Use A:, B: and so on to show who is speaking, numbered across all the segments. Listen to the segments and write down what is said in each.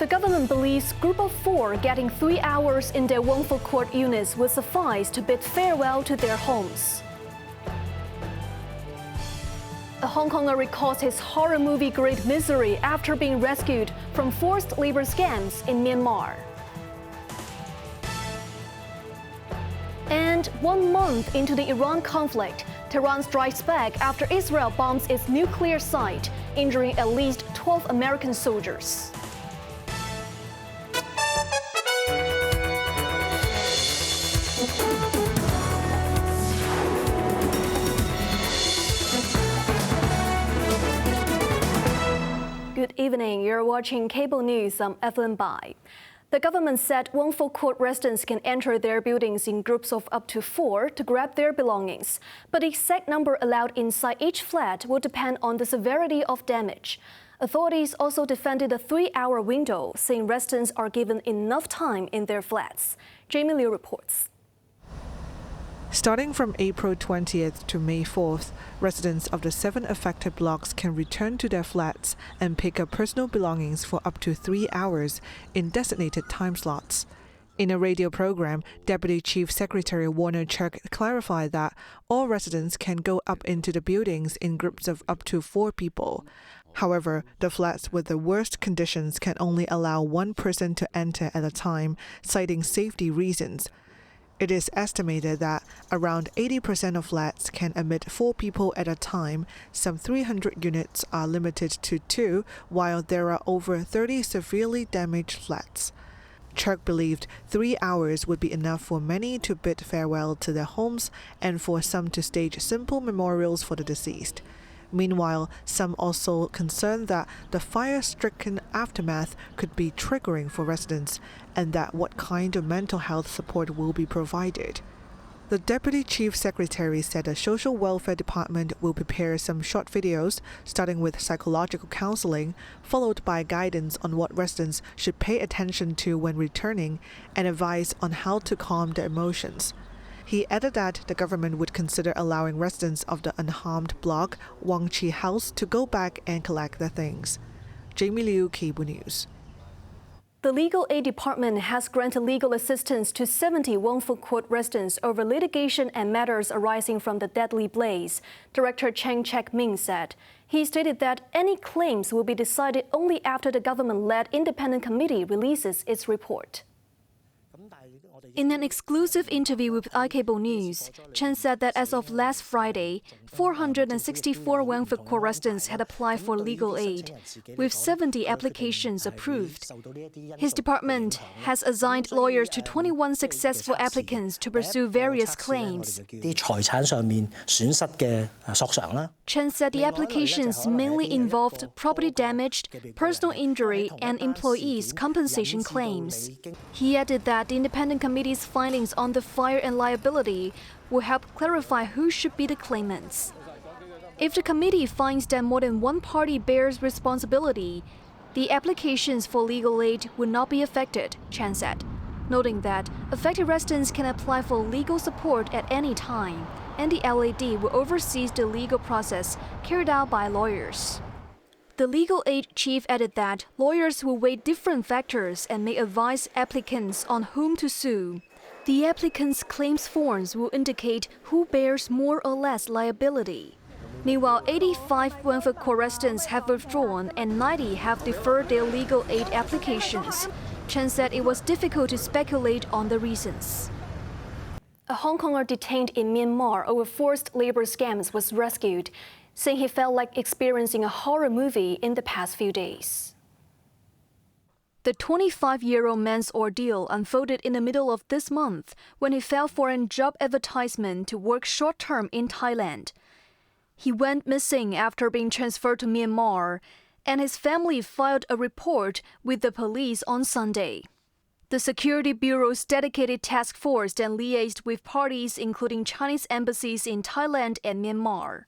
A: The government believes Group of 4 getting 3 hours in their Wang Fuk Court units will suffice to bid farewell to their homes. A Hongkonger recalls his horror movie Great Misery after being rescued from forced labor scams in Myanmar. And 1 month into the Iran conflict, Tehran strikes back after Israel bombs its nuclear site, injuring at least 12 American soldiers. Good evening. You're watching Cable News. I'm Evelyn Bai. The government said Wang Fuk Court residents can enter their buildings in groups of up to 4 to grab their belongings. But the exact number allowed inside each flat will depend on the severity of damage. Authorities also defended the 3-hour window, saying residents are given enough time in their flats. Jamie Liu reports.
B: Starting from April 20th to May 4th, residents of the 7 affected blocks can return to their flats and pick up personal belongings for up to 3 hours in designated time slots. In a radio program, Deputy Chief Secretary Warner Chuk clarified that all residents can go up into the buildings in groups of up to 4 people. However, the flats with the worst conditions can only allow 1 person to enter at a time, citing safety reasons. It is estimated that around 80% of flats can admit 4 people at a time. Some 300 units are limited to 2, while there are over 30 severely damaged flats. Chuk believed 3 hours would be enough for many to bid farewell to their homes and for some to stage simple memorials for the deceased. Meanwhile, some also concerned that the fire-stricken aftermath could be triggering for residents and that what kind of mental health support will be provided. The Deputy Chief Secretary said the Social Welfare Department will prepare some short videos, starting with psychological counseling, followed by guidance on what residents should pay attention to when returning, and advice on how to calm their emotions. He added that the government would consider allowing residents of the unharmed block, Wang Chi House, to go back and collect their things. Jamie Liu, Cable News.
A: The Legal Aid Department has granted legal assistance to 70 Wang Fuk Court residents over litigation and matters arising from the deadly blaze. Director Cheng Chek-min said. He stated that any claims will be decided only after the government-led independent committee releases its report. In an exclusive interview with iCable News, Chen said that as of last Friday, 464 Wang Fuk Court residents had applied for legal aid, with 70 applications approved. His department has assigned lawyers to 21 successful applicants to pursue various claims. Chen said the applications mainly involved property damage, personal injury, and employees' compensation claims. He added that the independent committee's findings on the fire and liability will help clarify who should be the claimants. If the committee finds that more than one party bears responsibility, the applications for legal aid will not be affected, Chen said, noting that affected residents can apply for legal support at any time, and the LAD will oversee the legal process carried out by lawyers. The legal aid chief added that lawyers will weigh different factors and may advise applicants on whom to sue. The applicants' claims forms will indicate who bears more or less liability. Meanwhile, 85 Wang Fuk Court residents have withdrawn and 90 have deferred their legal aid applications. Chen said it was difficult to speculate on the reasons. A Hongkonger detained in Myanmar over forced labor scams was rescued, saying he felt like experiencing a horror movie in the past few days. The 25-year-old man's ordeal unfolded in the middle of this month when he fell for a job advertisement to work short-term in Thailand. He went missing after being transferred to Myanmar, and his family filed a report with the police on Sunday. The Security Bureau's dedicated task force then liaised with parties including Chinese embassies in Thailand and Myanmar.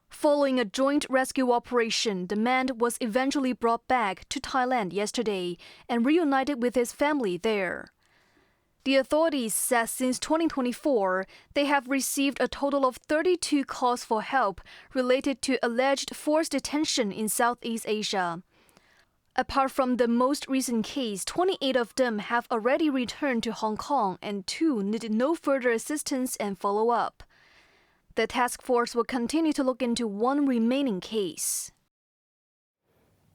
A: Following a joint rescue operation, the man was eventually brought back to Thailand yesterday and reunited with his family there. The authorities said since 2024, they have received a total of 32 calls for help related to alleged forced detention in Southeast Asia. Apart from the most recent case, 28 of them have already returned to Hong Kong and 2 needed no further assistance and follow-up. The task force will continue to look into one remaining case.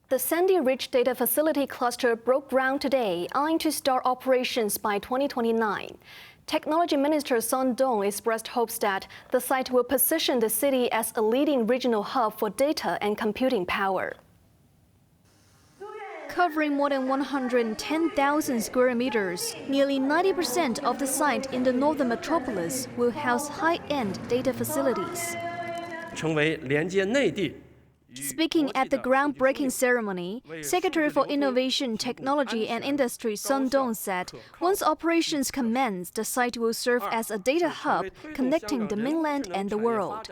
A: The Sandy Ridge Data Facility Cluster broke ground today, eyeing to start operations by 2029. Technology Minister Son Dong expressed hopes that the site will position the city as a leading regional hub for data and computing power. Covering more than 110,000 square meters, nearly 90% of the site in the northern metropolis will house high-end data facilities. Speaking at the groundbreaking ceremony, Secretary for Innovation, Technology and Industry Son Dong said once operations commence, the site will serve as a data hub connecting the mainland and the world,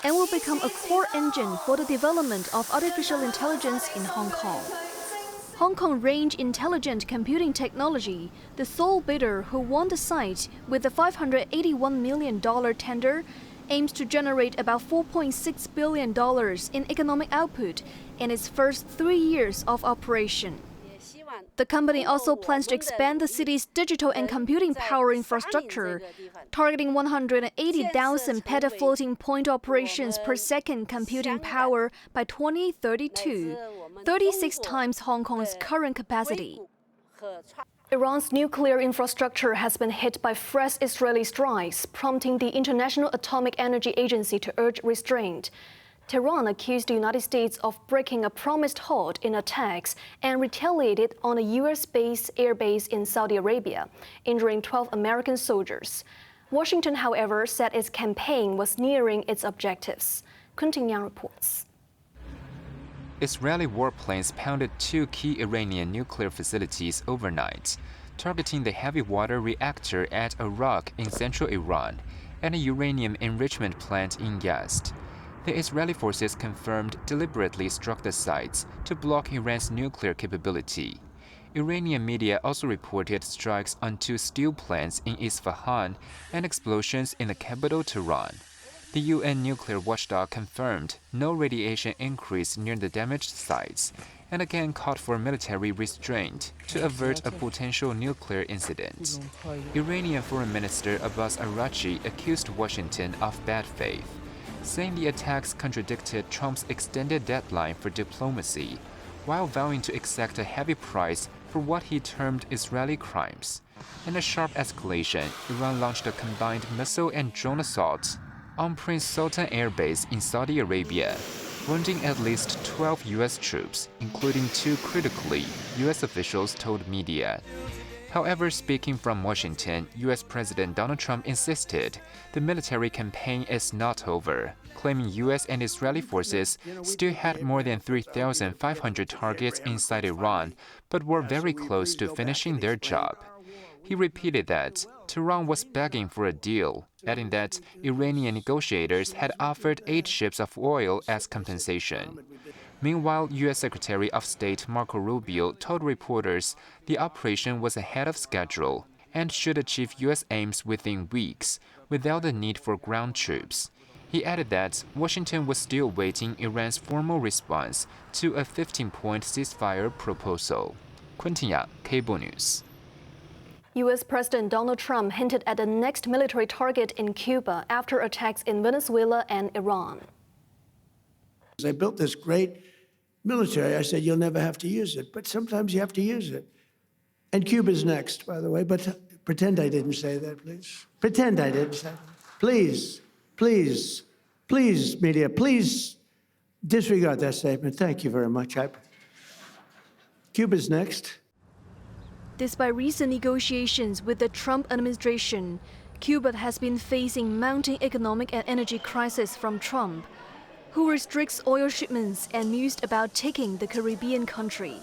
A: and will become a core engine for the development of artificial intelligence in Hong Kong. Hong Kong Range Intelligent Computing Technology, the sole bidder who won the site with a $581 million tender, aims to generate about $4.6 billion in economic output in its first 3 years of operation. The company also plans to expand the city's digital and computing power infrastructure, targeting 180,000 petafloating point operations per second computing power by 2032, 36 times Hong Kong's current capacity. Iran's nuclear infrastructure has been hit by fresh Israeli strikes, prompting the International Atomic Energy Agency to urge restraint. Tehran accused the United States of breaking a promised halt in attacks and retaliated on a U.S.-based airbase in Saudi Arabia, injuring 12 American soldiers. Washington, however, said its campaign was nearing its objectives. Kunting Yang reports.
C: Israeli warplanes pounded 2 key Iranian nuclear facilities overnight, targeting the heavy water reactor at Arak in central Iran and a uranium enrichment plant in Yazd. The Israeli forces confirmed deliberately struck the sites to block Iran's nuclear capability. Iranian media also reported strikes on 2 steel plants in Isfahan and explosions in the capital Tehran. The UN nuclear watchdog confirmed no radiation increase near the damaged sites and again called for military restraint to avert a potential nuclear incident. Iranian Foreign Minister Abbas Araghchi accused Washington of bad faith, saying the attacks contradicted Trump's extended deadline for diplomacy, while vowing to exact a heavy price for what he termed Israeli crimes. In a sharp escalation, Iran launched a combined missile and drone assault on Prince Sultan Air Base in Saudi Arabia, wounding at least 12 U.S. troops, including 2 critically, U.S. officials told media. However, speaking from Washington, U.S. President Donald Trump insisted the military campaign is not over, claiming U.S. and Israeli forces still had more than 3,500 targets inside Iran, but were very close to finishing their job. He repeated that Tehran was begging for a deal, adding that Iranian negotiators had offered 8 ships of oil as compensation. Meanwhile, U.S. Secretary of State Marco Rubio told reporters the operation was ahead of schedule and should achieve U.S. aims within weeks, without the need for ground troops. He added that Washington was still waiting Iran's formal response to a 15-point ceasefire proposal. Quentin Ya, Cable News.
A: U.S. President Donald Trump hinted at the next military target in Cuba after attacks in Venezuela and Iran.
D: I built this great military. I said, you'll never have to use it, but sometimes you have to use it. And Cuba's next, by the way, but pretend I didn't say that, please. Pretend I didn't say that. Please, please, please, media, please disregard that statement. Thank you very much. Cuba's next.
A: Despite recent negotiations with the Trump administration, Cuba has been facing mounting economic and energy crisis from Trump, who restricts oil shipments and mused about taking the Caribbean country.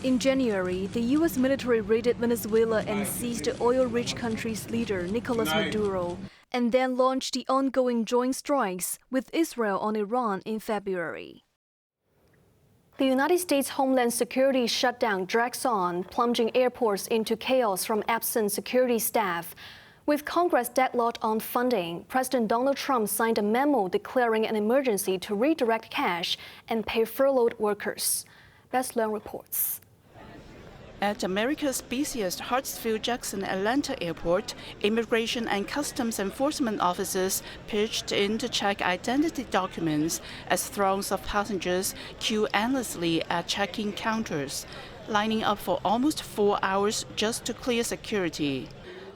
A: In January, the U.S. military raided Venezuela and seized the oil-rich country's leader, Nicolas Maduro, and then launched the ongoing joint strikes with Israel on Iran in February. The United States Homeland Security shutdown drags on, plunging airports into chaos from absent security staff. With Congress deadlocked on funding, President Donald Trump signed a memo declaring an emergency to redirect cash and pay furloughed workers. Best Learn reports.
E: At America's busiest Hartsfield-Jackson Atlanta Airport, immigration and customs enforcement officers pitched in to check identity documents as throngs of passengers queue endlessly at check-in counters, lining up for almost 4 hours just to clear security.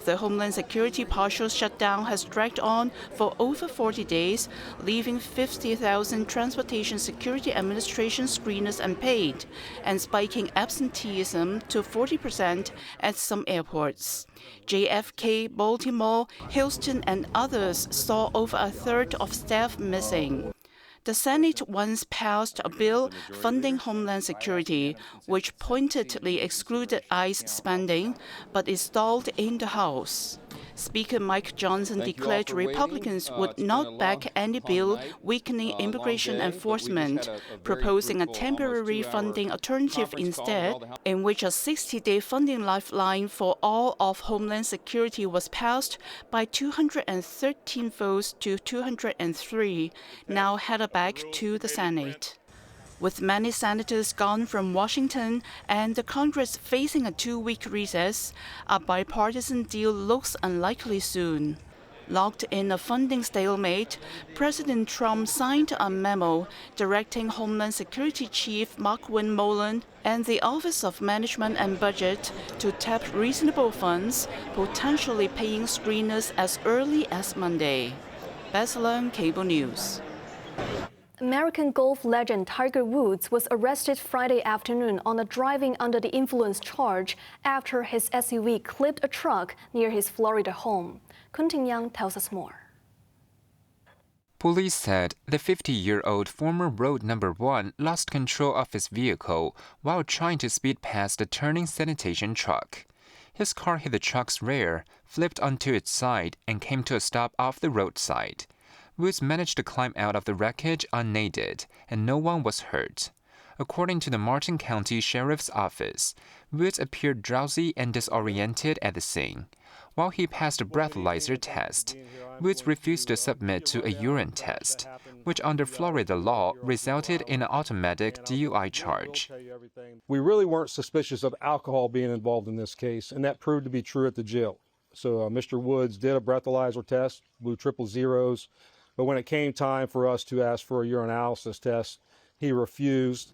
E: The Homeland Security partial shutdown has dragged on for over 40 days, leaving 50,000 Transportation Security Administration screeners unpaid and spiking absenteeism to 40% at some airports. JFK, Baltimore, Houston, and others saw over a third of staff missing. The Senate once passed a bill funding Homeland Security, which pointedly excluded ICE spending, but is stalled in the House. Speaker Mike Johnson declared Republicans would not back any bill weakening immigration enforcement, proposing a temporary funding alternative instead, in which a 60-day funding lifeline for all of Homeland Security was passed by 213 votes to 203, now headed back to the Senate. With many senators gone from Washington and the Congress facing a 2-week recess, a bipartisan deal looks unlikely soon. Locked in a funding stalemate, President Trump signed a memo directing Homeland Security Chief Markwin Mullen and the Office of Management and Budget to tap reasonable funds, potentially paying screeners as early as Monday. Best Learn Cable News.
A: American golf legend Tiger Woods was arrested Friday afternoon on a driving under the influence charge after his SUV clipped a truck near his Florida home. Kun Ting-yang tells us more.
C: Police said the 50-year-old former road number 1 lost control of his vehicle while trying to speed past a turning sanitation truck. His car hit the truck's rear, flipped onto its side, and came to a stop off the roadside. Woods managed to climb out of the wreckage unaided, and no one was hurt. According to the Martin County Sheriff's Office, Woods appeared drowsy and disoriented at the scene. While he passed a breathalyzer test, Woods refused to submit to a urine test, which under Florida law resulted in an automatic DUI charge.
F: We really weren't suspicious of alcohol being involved in this case, and that proved to be true at the jail. So Mr. Woods did a breathalyzer test, blew triple zeros, but when it came time for us to ask for a urinalysis test, he refused.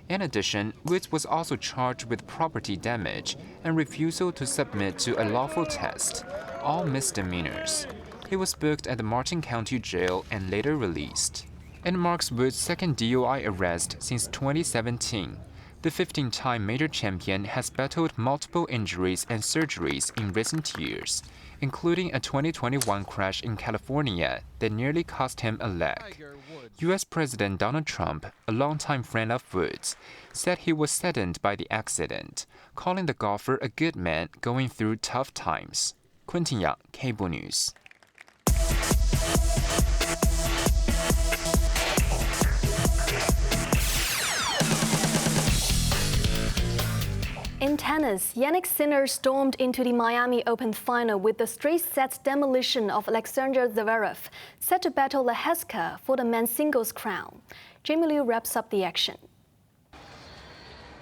C: In addition, Woods was also charged with property damage and refusal to submit to a lawful test, all misdemeanors. He was booked at the Martin County Jail and later released. It marks Woods' second DUI arrest since 2017. The 15-time major champion has battled multiple injuries and surgeries in recent years, including a 2021 crash in California that nearly cost him a leg. U.S. President Donald Trump, a longtime friend of Woods, said he was saddened by the accident, calling the golfer a good man going through tough times. Kun Ting-yang, Cable News.
A: In tennis, Jannik Sinner stormed into the Miami Open final with the straight-set demolition of Alexander Zverev, set to battle Leheska for the men's singles crown. Jamie Liu wraps up the action.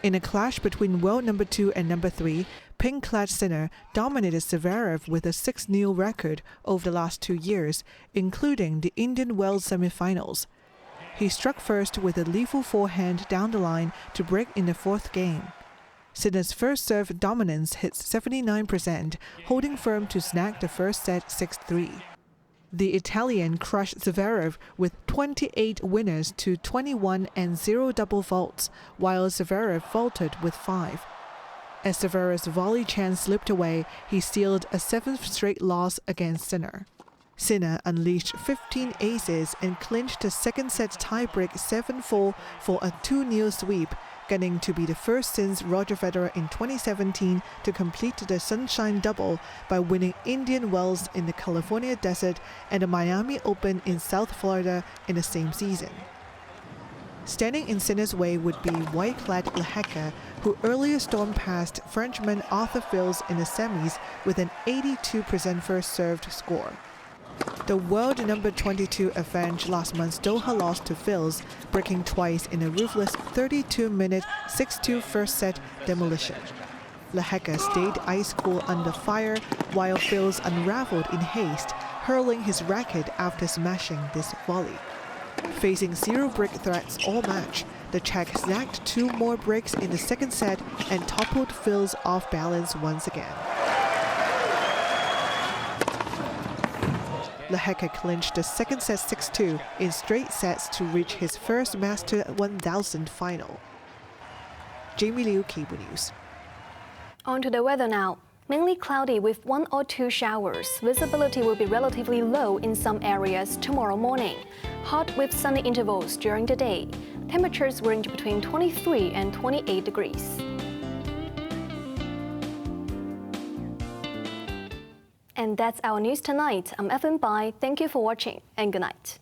B: In a clash between world number 2 and number 3, pink-clad Sinner dominated Zverev with a 6-0 record over the last 2 years, including the Indian Wells semifinals. He struck first with a lethal forehand down the line to break in the 4th game. Sinner's first serve dominance hits 79%, holding firm to snag the first set 6-3. The Italian crushed Zverev with 28 winners to 21 and 0 double faults, while Zverev faltered with 5. As Zverev's volley chance slipped away, he sealed a 7th straight loss against Sinner. Sinner unleashed 15 aces and clinched the second set tiebreak 7-4 for a 2-0 sweep, getting to be the first since Roger Federer in 2017 to complete the Sunshine Double by winning Indian Wells in the California desert and the Miami Open in South Florida in the same season. Standing in Sinner's way would be white-clad Leheska, who earlier stormed past Frenchman Arthur Fils in the semis with an 82% first served score. The world number 22 avenged last month's Doha loss to Phils, breaking twice in a ruthless 32-minute 6-2 first set demolition. Lehecka stayed ice-cool under fire while Phils unraveled in haste, hurling his racket after smashing this volley. Facing zero break threats all match, the Czech snagged 2 more breaks in the second set and toppled Phils off balance once again. Lehecka clinched the second set 6-2 in straight sets to reach his first Master 1000 final. Jamie Liu, Cable News.
A: On to the weather now. Mainly cloudy with 1 or 2 showers. Visibility will be relatively low in some areas tomorrow morning. Hot with sunny intervals during the day. Temperatures range between 23 and 28 degrees. And that's our news tonight. I'm Evan Bai. Thank you for watching and good night.